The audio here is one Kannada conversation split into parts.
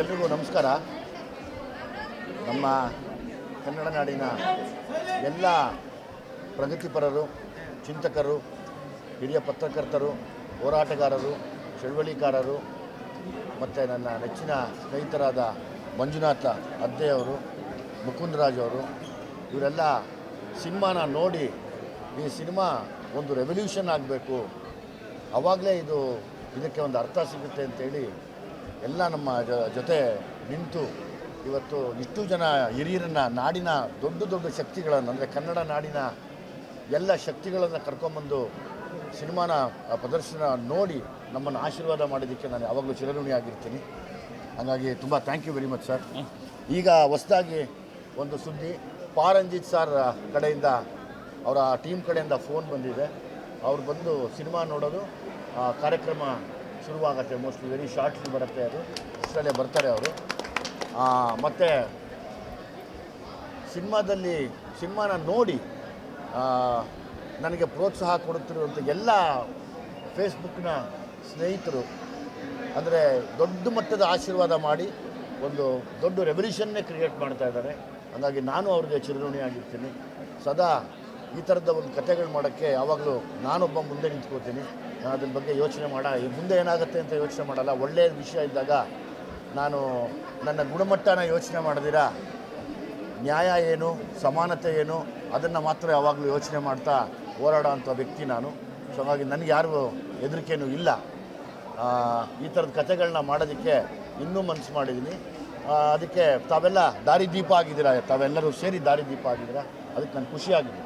ಎಲ್ರಿಗೂ ನಮಸ್ಕಾರ. ನಮ್ಮ ಕನ್ನಡ ನಾಡಿನ ಎಲ್ಲ ಪ್ರಗತಿಪರರು, ಚಿಂತಕರು, ಹಿರಿಯ ಪತ್ರಕರ್ತರು, ಹೋರಾಟಗಾರರು, ಚಳವಳಿಕಾರರು ಮತ್ತು ನನ್ನ ನೆಚ್ಚಿನ ಸ್ನೇಹಿತರಾದ ಮಂಜುನಾಥ ಅದ್ದೆಯವರು, ಮುಕುಂದರಾಜ್ ಅವರು, ಇವರೆಲ್ಲ ಸಿನಿಮಾನ ನೋಡಿ ಈ ಸಿನಿಮಾ ಒಂದು ರೆವಲ್ಯೂಷನ್ ಆಗಬೇಕು, ಆವಾಗಲೇ ಇದಕ್ಕೆ ಒಂದು ಅರ್ಥ ಸಿಗುತ್ತೆ ಅಂತೇಳಿ ಎಲ್ಲ ನಮ್ಮ ಜೊತೆ ನಿಂತು ಇವತ್ತು ಇಷ್ಟು ಜನ ಹಿರಿಯರನ್ನು, ನಾಡಿನ ದೊಡ್ಡ ದೊಡ್ಡ ಶಕ್ತಿಗಳನ್ನು, ಅಂದರೆ ಕನ್ನಡ ನಾಡಿನ ಎಲ್ಲ ಶಕ್ತಿಗಳನ್ನು ಕರ್ಕೊಂಬಂದು ಸಿನಿಮಾನ ಪ್ರದರ್ಶನ ನೋಡಿ ನಮ್ಮನ್ನು ಆಶೀರ್ವಾದ ಮಾಡಿದ್ದಕ್ಕೆ ನಾನು ಯಾವಾಗಲೂ ಚಿರಋಣಿಯಾಗಿರ್ತೀನಿ. ಹಾಗಾಗಿ ತುಂಬ thank you very much sir. ಈಗ ಹೊಸದಾಗಿ ಒಂದು ಸುದ್ದಿ, ಪಾರಂಜಿತ್ ಸರ್ ಕಡೆಯಿಂದ, ಅವರ ಟೀಮ್ ಕಡೆಯಿಂದ ಫೋನ್ ಬಂದಿದೆ. ಅವ್ರು ಬಂದು ಸಿನಿಮಾ ನೋಡೋದು, ಕಾರ್ಯಕ್ರಮ ಶುರುವಾಗತ್ತೆ, ಮೋಸ್ಟ್ಲಿ ವೆರಿ ಶಾರ್ಟ್ಲಿ ಬರುತ್ತೆ, ಅದು ಅಷ್ಟರಲ್ಲೇ ಬರ್ತಾರೆ ಅವರು. ಮತ್ತು ಸಿನಿಮಾನ ನೋಡಿ ನನಗೆ ಪ್ರೋತ್ಸಾಹ ಕೊಡುತ್ತಿರುವಂಥ ಎಲ್ಲ ಫೇಸ್ಬುಕ್ನ ಸ್ನೇಹಿತರು, ಅಂದರೆ ದೊಡ್ಡ ಮಟ್ಟದ ಆಶೀರ್ವಾದ ಮಾಡಿ ಒಂದು ದೊಡ್ಡ ರೆವಲ್ಯೂಷನ್ನೇ ಕ್ರಿಯೇಟ್ ಮಾಡ್ತಾ ಇದ್ದಾರೆ. ಹಾಗಾಗಿ ನಾನು ಅವ್ರಿಗೆ ಚಿರಋಣಿಯಾಗಿರ್ತೀನಿ. ಸದಾ ಈ ಥರದ ಒಂದು ಕಥೆಗಳು ಮಾಡೋಕ್ಕೆ ಯಾವಾಗಲೂ ನಾನೊಬ್ಬ ಮುಂದೆ ನಿಂತ್ಕೋತೀನಿ. ನಾನು ಅದ್ರ ಬಗ್ಗೆ ಯೋಚನೆ ಮುಂದೆ ಏನಾಗುತ್ತೆ ಅಂತ ಯೋಚನೆ ಮಾಡಲ್ಲ. ಒಳ್ಳೆಯ ವಿಷಯ ಇದ್ದಾಗ ನಾನು ನನ್ನ ಗುಣಮಟ್ಟನ ಯೋಚನೆ ಮಾಡಿದಿರ, ನ್ಯಾಯ ಏನು, ಸಮಾನತೆ ಏನು, ಅದನ್ನು ಮಾತ್ರ ಯಾವಾಗಲೂ ಯೋಚನೆ ಮಾಡ್ತಾ ಹೋರಾಡೋ ಅಂಥ ವ್ಯಕ್ತಿ ನಾನು. ಸೊ ಹಾಗಾಗಿ ನನಗೆ ಯಾರಿಗೂ ಹೆದರಿಕೆಯೂ ಇಲ್ಲ. ಈ ಥರದ ಕಥೆಗಳನ್ನ ಮಾಡೋದಕ್ಕೆ ಇನ್ನೂ ಮನಸ್ಸು ಮಾಡಿದ್ದೀನಿ. ಅದಕ್ಕೆ ತಾವೆಲ್ಲ ದಾರಿದೀಪ ಆಗಿದ್ದೀರಾ, ತಾವೆಲ್ಲರೂ ಸೇರಿ ದಾರಿದೀಪ ಆಗಿದ್ದೀರಾ, ಅದಕ್ಕೆ ನಾನು ಖುಷಿಯಾಗಿದ್ದೀನಿ.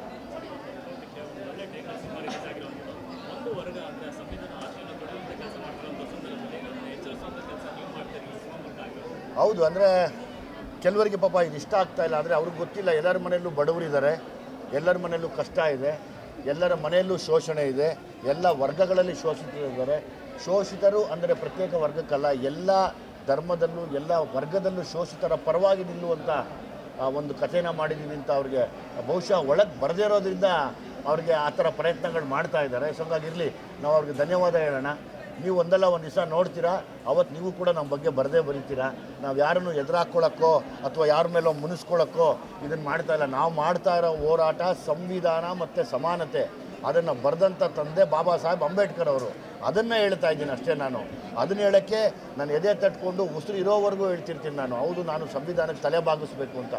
ಹೌದು, ಅಂದರೆ ಕೆಲವರಿಗೆ ಪಾಪ ಇದು ಇಷ್ಟ ಆಗ್ತಾಯಿಲ್ಲ, ಆದರೆ ಅವ್ರಿಗೆ ಗೊತ್ತಿಲ್ಲ. ಎಲ್ಲರ ಮನೆಯಲ್ಲೂ ಬಡವರಿದ್ದಾರೆ, ಎಲ್ಲರ ಮನೆಯಲ್ಲೂ ಕಷ್ಟ ಇದೆ, ಎಲ್ಲರ ಮನೆಯಲ್ಲೂ ಶೋಷಣೆ ಇದೆ, ಎಲ್ಲ ವರ್ಗಗಳಲ್ಲಿ ಶೋಷಿತರಿದ್ದಾರೆ. ಶೋಷಿತರು ಅಂದರೆ ಪ್ರತ್ಯೇಕ ವರ್ಗಕ್ಕಲ್ಲ, ಎಲ್ಲ ಧರ್ಮದಲ್ಲೂ ಎಲ್ಲ ವರ್ಗದಲ್ಲೂ ಶೋಷಿತರ ಪರವಾಗಿ ನಿಲ್ಲುವಂಥ ಒಂದು ಕಥೆನ ಮಾಡಿದ್ದೀವಿ ಅಂತ ಅವ್ರಿಗೆ ಬಹುಶಃ ಒಳಗೆ ಬರದೇ ಇರೋದ್ರಿಂದ ಅವ್ರಿಗೆ ಆ ಥರ ಪ್ರಯತ್ನಗಳು ಮಾಡ್ತಾ ಇದ್ದಾರೆ. ಸೊ ಹಾಗಾಗಿರಲಿ, ನಾವು ಅವ್ರಿಗೆ ಧನ್ಯವಾದ ಹೇಳೋಣ. ನೀವು ಒಂದಲ್ಲ ಒಂದು ದಿವಸ ನೋಡ್ತೀರಾ, ಅವತ್ತು ನೀವು ಕೂಡ ನಮ್ಮ ಬಗ್ಗೆ ಬರದೇ ಬರೀತೀರಾ. ನಾವು ಯಾರನ್ನು ಎದುರಾಕೊಳ್ಳೋಕ್ಕೋ ಅಥವಾ ಯಾರ ಮೇಲೋ ಮುನಿಸ್ಕೊಳ್ಳೋಕ್ಕೋ ಇದನ್ನು ಮಾಡ್ತಾ ಇಲ್ಲ. ನಾವು ಮಾಡ್ತಾ ಇರೋ ಹೋರಾಟ ಸಂವಿಧಾನ ಮತ್ತು ಸಮಾನತೆ, ಅದನ್ನು ಬರೆದಂಥ ತಂದೆ ಬಾಬಾ ಸಾಹೇಬ್ ಅಂಬೇಡ್ಕರ್ ಅವರು. ಅದನ್ನು ಹೇಳ್ತಾ ಇದ್ದೀನಿ ಅಷ್ಟೇ. ನಾನು ಅದನ್ನು ಹೇಳೋಕ್ಕೆ ನಾನು ಎದೆ ತಟ್ಕೊಂಡು ಉಸಿರು ಇರೋವರೆಗೂ ಹೇಳ್ತಿರ್ತೀನಿ ನಾನು. ಹೌದು, ನಾನು ಸಂವಿಧಾನಕ್ಕೆ ತಲೆ ಬಾಗಿಸ್ಬೇಕು ಅಂತ.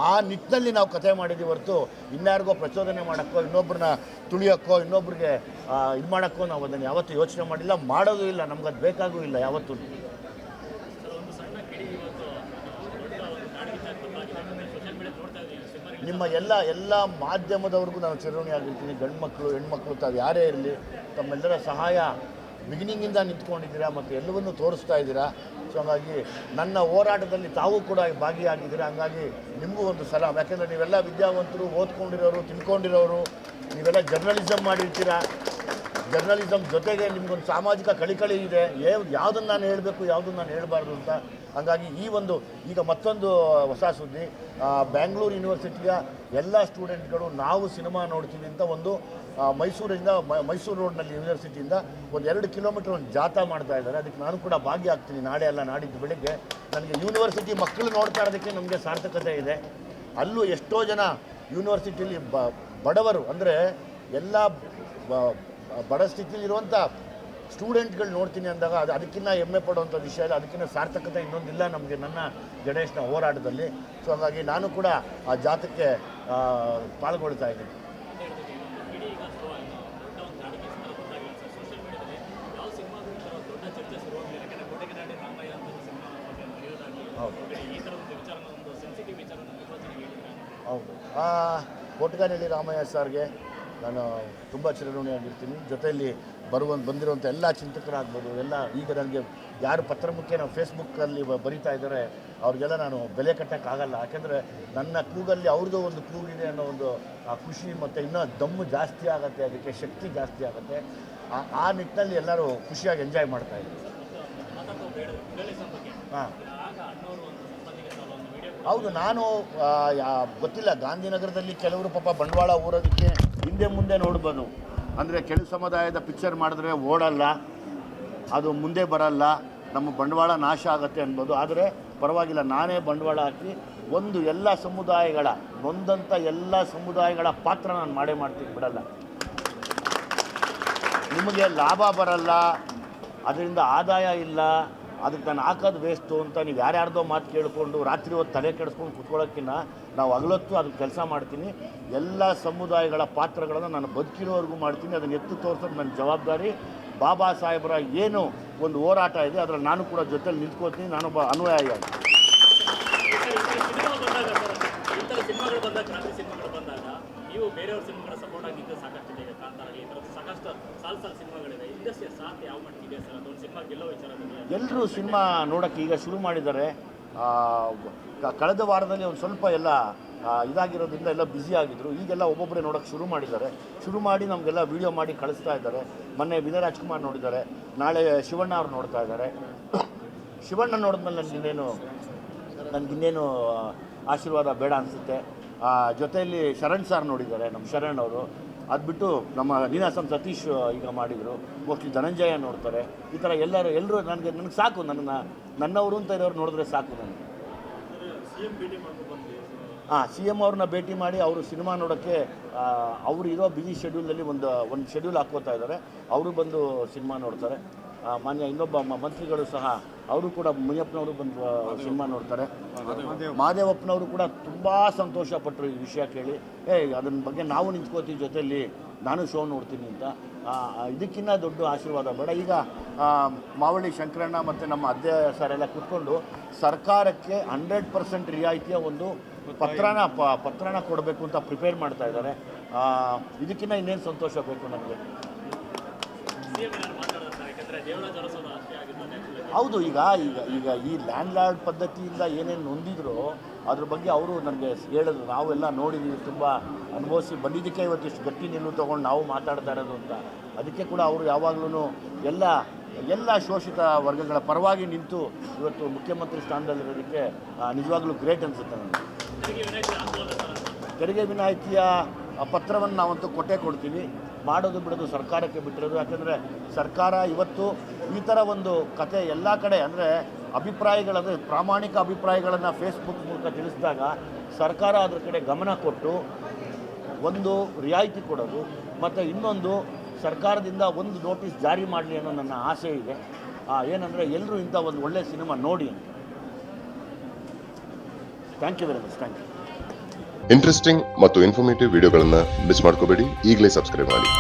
ಆ ನಿಟ್ಟಿನಲ್ಲಿ ನಾವು ಕಥೆ ಮಾಡಿದ್ದೀವಿ ಹೊರತು ಇನ್ಯಾರಿಗೋ ಪ್ರಚೋದನೆ ಮಾಡೋಕ್ಕೋ, ಇನ್ನೊಬ್ಬರನ್ನ ತುಳಿಯೋಕ್ಕೋ, ಇನ್ನೊಬ್ರಿಗೆ ಇದು ಮಾಡೋಕ್ಕೋ ನಾವು ಅದನ್ನು ಯಾವತ್ತೂ ಯೋಚನೆ ಮಾಡಿಲ್ಲ, ಮಾಡೋದು ಇಲ್ಲ. ನಮ್ಗೆ ಅದು ಬೇಕಾಗೂ ಇಲ್ಲ ಯಾವತ್ತೂ. ನಿಮ್ಮ ಎಲ್ಲ ಮಾಧ್ಯಮದವ್ರಿಗೂ ನಾನು ಚಿರಋಣಿಯಾಗಿರ್ತೀನಿ. ಗಂಡು ಮಕ್ಕಳು, ಹೆಣ್ಮಕ್ಳು, ತಾವು ಯಾರೇ ಇರಲಿ, ತಮ್ಮೆಲ್ಲರ ಸಹಾಯ ಬಿಗಿನಿಂಗಿಂದ ನಿಂತ್ಕೊಂಡಿದ್ದೀರಾ ಮತ್ತು ಎಲ್ಲವನ್ನೂ ತೋರಿಸ್ತಾ ಇದ್ದೀರಾ. ಸೊ ಹಾಗಾಗಿ ನನ್ನ ಹೋರಾಟದಲ್ಲಿ ತಾವು ಕೂಡ ಭಾಗಿಯಾಗಿದ್ದೀರಾ. ಹಂಗಾಗಿ ನಿಮಗೂ ಒಂದು ಸಲಾಮ್. ಯಾಕೆಂದರೆ ನೀವೆಲ್ಲ ವಿದ್ಯಾವಂತರು, ಓದ್ಕೊಂಡಿರೋರು, ತಿಳ್ಕೊಂಡಿರೋರು, ನೀವೆಲ್ಲ ಜರ್ನಲಿಸಮ್ ಮಾಡಿರ್ತೀರ. ಜರ್ನಲಿಸಮ್ ಜೊತೆಗೆ ನಿಮಗೊಂದು ಸಾಮಾಜಿಕ ಕಳಿಕಳಿ ಇದೆ, ಯಾವುದನ್ನು ನಾನು ಹೇಳಬೇಕು, ಯಾವುದನ್ನು ನಾನು ಹೇಳಬಾರ್ದು ಅಂತ. ಹಾಗಾಗಿ ಈಗ ಮತ್ತೊಂದು ಹೊಸ ಸುದ್ದಿ, ಬ್ಯಾಂಗ್ಳೂರು ಯೂನಿವರ್ಸಿಟಿಯ ಎಲ್ಲ ಸ್ಟೂಡೆಂಟ್ಗಳು ನಾವು ಸಿನಿಮಾ ನೋಡ್ತೀವಿ ಅಂತ ಒಂದು ಮೈಸೂರು ರೋಡ್ನಲ್ಲಿ ಯೂನಿವರ್ಸಿಟಿಯಿಂದ ಒಂದು 2 ಕಿಲೋಮೀಟರ್ ಒಂದು ಜಾಥಾ ಮಾಡ್ತಾ ಇದ್ದಾರೆ. ಅದಕ್ಕೆ ನಾನು ಕೂಡ ಭಾಗಿಯಾಗ್ತೀನಿ ನಾಳೆ ಅಲ್ಲ ನಾಡಿದ್ದು ಬೆಳಗ್ಗೆ. ನನಗೆ ಯೂನಿವರ್ಸಿಟಿ ಮಕ್ಕಳು ನೋಡ್ತಾ ಇರೋದಕ್ಕೆ ನಮಗೆ ಸಾರ್ಥಕತೆ ಇದೆ. ಅಲ್ಲೂ ಎಷ್ಟೋ ಜನ ಯೂನಿವರ್ಸಿಟಿಯಲ್ಲಿ ಬಡವರು, ಅಂದರೆ ಎಲ್ಲ ಬಡ ಸ್ಥಿತಿಲಿರುವಂಥ ಸ್ಟೂಡೆಂಟ್ಗಳು ನೋಡ್ತೀನಿ ಅಂದಾಗ ಅದಕ್ಕಿಂತ ಹೆಮ್ಮೆ ಪಡುವಂಥ ವಿಷಯ ಇಲ್ಲ, ಅದಕ್ಕಿಂತ ಸಾರ್ಥಕತೆ ಇನ್ನೊಂದಿಲ್ಲ ನಮಗೆ ನನ್ನ ಗಣೇಶನ ಹೋರಾಟದಲ್ಲಿ. ಸೊ ಹಾಗಾಗಿ ನಾನು ಕೂಡ ಆ ಜಾಥಕ್ಕೆ ಪಾಲ್ಗೊಳ್ತಾ ಇದ್ದೀನಿ. ಹೌದು, ಕೋಟಗಾನಹಳ್ಳಿ ರಾಮಯ್ಯ ಸರ್ಗೆ ನಾನು ತುಂಬ ಚಿರಋಣಿಯಾಗಿರ್ತೀನಿ. ಜೊತೆಯಲ್ಲಿ ಬಂದಿರುವಂಥ ಎಲ್ಲ ಚಿಂತಕರಾಗ್ಬೋದು, ಎಲ್ಲ ಈಗ ನನಗೆ ಯಾರು ಪತ್ರಮುಖೆ ನಾವು ಫೇಸ್ಬುಕ್ಕಲ್ಲಿ ಬರೀತಾ ಇದ್ದಾರೆ ಅವ್ರಿಗೆಲ್ಲ ನಾನು ಬೆಲೆ ಕಟ್ಟೋಕ್ಕಾಗಲ್ಲ. ಯಾಕೆಂದರೆ ನನ್ನ ಕೂಗಲ್ಲಿ ಅವ್ರದ್ದು ಒಂದು ಕೂಗಿದೆ ಅನ್ನೋ ಒಂದು ಖುಷಿ ಮತ್ತು ಇನ್ನೂ ದಮ್ಮು ಜಾಸ್ತಿ ಆಗುತ್ತೆ, ಅದಕ್ಕೆ ಶಕ್ತಿ ಜಾಸ್ತಿ ಆಗುತ್ತೆ. ಆ ನಿಟ್ಟಿನಲ್ಲಿ ಎಲ್ಲರೂ ಖುಷಿಯಾಗಿ ಎಂಜಾಯ್ ಮಾಡ್ತಾಯಿದ್ರು. ಹಾಂ, ಹೌದು, ನಾನು ಗೊತ್ತಿಲ್ಲ, ಗಾಂಧಿನಗರದಲ್ಲಿ ಕೆಲವರು ಪಾಪ ಬಂಡವಾಳ ಊರೋದಕ್ಕೆ ಹಿಂದೆ ಮುಂದೆ ನೋಡ್ಬೋದು. ಅಂದರೆ ಕೆಳ ಸಮುದಾಯದ ಪಿಕ್ಚರ್ ಮಾಡಿದ್ರೆ ಓಡಲ್ಲ, ಅದು ಮುಂದೆ ಬರಲ್ಲ, ನಮ್ಮ ಬಂಡವಾಳ ನಾಶ ಆಗುತ್ತೆ ಅನ್ಬೋದು. ಆದರೆ ಪರವಾಗಿಲ್ಲ, ನಾನೇ ಬಂಡವಾಳ ಹಾಕಿ ಒಂದು ಎಲ್ಲ ಸಮುದಾಯಗಳ ನೊಂದಂಥ ಎಲ್ಲ ಸಮುದಾಯಗಳ ಪಾತ್ರ ನಾನು ಮಾಡೇ ಮಾಡ್ತೀನಿ, ಬಿಡಲ್ಲ. ನಿಮಗೆ ಲಾಭ ಬರಲ್ಲ, ಅದರಿಂದ ಆದಾಯ ಇಲ್ಲ, ಅದಕ್ಕೆ ನಾನು ಹಾಕೋದು ವೇಸ್ಟು ಅಂತ ನೀವು ಯಾರ್ಯಾರ್ದೋ ಮಾತು ಕೇಳಿಕೊಂಡು ರಾತ್ರಿ ಹೊತ್ತು ತಲೆ ಕೆಡಿಸ್ಕೊಂಡು ಕುತ್ಕೊಳ್ಳೋಕ್ಕಿಂತ ನಾವು ಹಗಲೊತ್ತು ಅದಕ್ಕೆ ಕೆಲಸ ಮಾಡ್ತೀನಿ. ಎಲ್ಲ ಸಮುದಾಯಗಳ ಪಾತ್ರಗಳನ್ನು ನಾನು ಬದುಕಿರೋವರೆಗೂ ಮಾಡ್ತೀನಿ. ಅದನ್ನು ಎತ್ತು ತೋರಿಸೋದು ನನ್ನ ಜವಾಬ್ದಾರಿ. ಬಾಬಾ ಸಾಹೇಬರ ಏನು ಒಂದು ಹೋರಾಟ ಇದೆ ಅದರಲ್ಲಿ ನಾನು ಕೂಡ ಜೊತೆಲಿ ನಿಂತ್ಕೋತೀನಿ. ನಾನೊಬ್ಬ ಅನುಯಾಯಿ. ನೀವು ಬೇರೆಯವ್ರ ಸಿನಿಮಾಗಳ ಸಪೋರ್ಟ್ ಆಗಿದ್ದು ಸಾಕಷ್ಟಿದೆ. ಈಗ ಕಾಂತಾರ ಈ ಥರದ ಸಾಕಷ್ಟು ಸಾಲು ಸಿನಿಮಾಗಳಿದೆ. ಇಂಡಸ್ಟ್ರಿಯ ಸಾಥ್ ಯಾವ ಮಟ್ಟಿಗೆ ಸರ್? ಅದೊಂದು ಸಿನಿಮಾ ಗೆಲ್ಲೋ ವಿಚಾರದಲ್ಲಿ ಎಲ್ಲರೂ ಸಿನಿಮಾ ನೋಡೋಕ್ಕೆ ಈಗ ಶುರು ಮಾಡಿದ್ದಾರೆ. ಕಳೆದ ವಾರದಲ್ಲಿ ಒಂದು ಸ್ವಲ್ಪ ಎಲ್ಲ ಇದಾಗಿರೋದ್ರಿಂದ ಎಲ್ಲ ಬ್ಯುಸಿ ಆಗಿದ್ದರು. ಈಗೆಲ್ಲ ಒಬ್ಬೊಬ್ಬರೇ ನೋಡೋಕ್ಕೆ ಶುರು ಮಾಡಿದ್ದಾರೆ. ಶುರು ಮಾಡಿ ನಮಗೆಲ್ಲ ವೀಡಿಯೋ ಮಾಡಿ ಕಳಿಸ್ತಾ ಇದ್ದಾರೆ. ಮೊನ್ನೆ ವಿನಯ್ ರಾಜ್ಕುಮಾರ್ ನೋಡಿದ್ದಾರೆ, ನಾಳೆ ಶಿವಣ್ಣ ಅವ್ರು ನೋಡ್ತಾ ಇದ್ದಾರೆ. ಶಿವಣ್ಣ ನೋಡಿದ್ಮೇಲೆ ನನಗಿನ್ನೇನು ಆಶೀರ್ವಾದ ಬೇಡ ಅನಿಸುತ್ತೆ. ಜೊತೆಯಲ್ಲಿ ಶರಣ್ ಸಾರ್ ನೋಡಿದ್ದಾರೆ, ನಮ್ಮ ಶರಣ್ ಅವರು. ಅದು ಬಿಟ್ಟು ನಮ್ಮ ನೀನಾಸಂ ಸತೀಶ್ ಈಗ ಮಾಡಿದರು. ಮೋಸ್ಟ್ಲಿ ಧನಂಜಯ ನೋಡ್ತಾರೆ. ಈ ಥರ ಎಲ್ಲರೂ ನನಗೆ ಸಾಕು, ನನ್ನವರು ಅಂತ ಇರೋರು ನೋಡಿದ್ರೆ ಸಾಕು ನನಗೆ. ಸಿ ಎಮ್ ಅವ್ರನ್ನ ಭೇಟಿ ಮಾಡಿ ಅವರು ಸಿನಿಮಾ ನೋಡೋಕ್ಕೆ ಅವರು ಇರೋ ಬ್ಯುಸಿ ಶೆಡ್ಯೂಲಲ್ಲಿ ಒಂದು ಶೆಡ್ಯೂಲ್ ಹಾಕ್ಕೋತಾ ಇದ್ದಾರೆ. ಅವರು ಬಂದು ಸಿನಿಮಾ ನೋಡ್ತಾರೆ. ಮಾನ್ಯ ಇನ್ನೊಬ್ಬ ಮಂತ್ರಿಗಳು ಸಹ ಅವರು ಕೂಡ ಮುನಿಯಪ್ಪನವರು ಬಂದು ಸಿನಿಮಾ ನೋಡ್ತಾರೆ. ಮಹದೇವಪ್ಪನವರು ಕೂಡ ತುಂಬ ಸಂತೋಷಪಟ್ಟರು ಈ ವಿಷಯ ಕೇಳಿ. ಅದನ್ನ ಬಗ್ಗೆ ನಾವು ನಿಂತ್ಕೋತೀವಿ ಜೊತೆಯಲ್ಲಿ, ನಾನು ಶೋ ನೋಡ್ತೀನಿ ಅಂತ. ಇದಕ್ಕಿಂತ ದೊಡ್ಡ ಆಶೀರ್ವಾದ ಬೇಡ. ಈಗ ಮಾವಳ್ಳಿ ಶಂಕರಣ್ಣ ಮತ್ತು ನಮ್ಮ ಅಧ್ಯಕ್ಷ ಸರ್ ಎಲ್ಲ ಕೂತ್ಕೊಂಡು ಸರ್ಕಾರಕ್ಕೆ 100% ರಿಯಾಯಿತಿಯ ಒಂದು ಪತ್ರನ ಕೊಡಬೇಕು ಅಂತ ಪ್ರಿಪೇರ್ ಮಾಡ್ತಾ ಇದ್ದಾರೆ. ಇದಕ್ಕಿಂತ ಇನ್ನೇನು ಸಂತೋಷ ಬೇಕು ನನಗೆ? ಹೌದು, ಈಗ ಈ ಲ್ಯಾಂಡ್ ಲಾರ್ಡ್ ಪದ್ಧತಿಯಿಂದ ಏನೇನು ನೊಂದಿದ್ರು ಅದ್ರ ಬಗ್ಗೆ ಅವರು ನನಗೆ ಹೇಳಿದ್ರು. ನಾವೆಲ್ಲ ನೋಡಿದ್ದೀವಿ, ತುಂಬ ಅನುಭವಿಸಿ ಬಂದಿದ್ದಕ್ಕೆ ಇವತ್ತಿಷ್ಟು ಗಟ್ಟಿ ನಿಲುವು ತೊಗೊಂಡು ನಾವು ಮಾತಾಡ್ತಾ ಇರೋದು ಅಂತ. ಅದಕ್ಕೆ ಕೂಡ ಅವರು ಯಾವಾಗಲೂ ಎಲ್ಲ ಶೋಷಿತ ವರ್ಗಗಳ ಪರವಾಗಿ ನಿಂತು ಇವತ್ತು ಮುಖ್ಯಮಂತ್ರಿ ಸ್ಥಾನದಲ್ಲಿರೋದಕ್ಕೆ ನಿಜವಾಗ್ಲೂ ಗ್ರೇಟ್ ಅನಿಸುತ್ತೆ ನನಗೆ. ತೆರಿಗೆ ವಿನಾಯಿತಿಯ ಪತ್ರವನ್ನು ನಾವಂತೂ ಕೊಡ್ತೀವಿ. ಮಾಡೋದು ಬಿಡೋದು ಸರ್ಕಾರಕ್ಕೆ ಬಿಟ್ಟಿರೋದು. ಯಾಕೆಂದರೆ ಸರ್ಕಾರ ಇವತ್ತು ಈ ಥರ ಒಂದು ಕತೆ ಎಲ್ಲ ಕಡೆ ಅಂದರೆ ಅಭಿಪ್ರಾಯಗಳಂದರೆ ಪ್ರಾಮಾಣಿಕ ಅಭಿಪ್ರಾಯಗಳನ್ನು ಫೇಸ್ಬುಕ್ ಮೂಲಕ ತಿಳಿಸಿದಾಗ ಸರ್ಕಾರ ಅದ್ರ ಕಡೆ ಗಮನ ಕೊಟ್ಟು ಒಂದು ರಿಯಾಯಿತಿ ಕೊಡೋದು, ಮತ್ತು ಇನ್ನೊಂದು ಸರ್ಕಾರದಿಂದ ಒಂದು ನೋಟಿಸ್ ಜಾರಿ ಮಾಡಲಿ ಅನ್ನೋ ನನ್ನ ಆಸೆ ಇದೆ. ಏನಂದರೆ ಎಲ್ಲರೂ ಇಂಥ ಒಂದು ಒಳ್ಳೆಯ ಸಿನಿಮಾ ನೋಡಿ ಅಂತ. Thank you very much. Thank you. Interesting ಮತ್ತು ಇನ್ಫಾರ್ಮೇಟಿವ್ ವಿಡಿಯೋಗಳನ್ನು ಮಿಸ್ ಮಾಡ್ಕೋಬೇಡಿ. ಈಗಲೇ ಸಬ್ಸ್ಕ್ರೈಬ್ ಮಾಡಿ.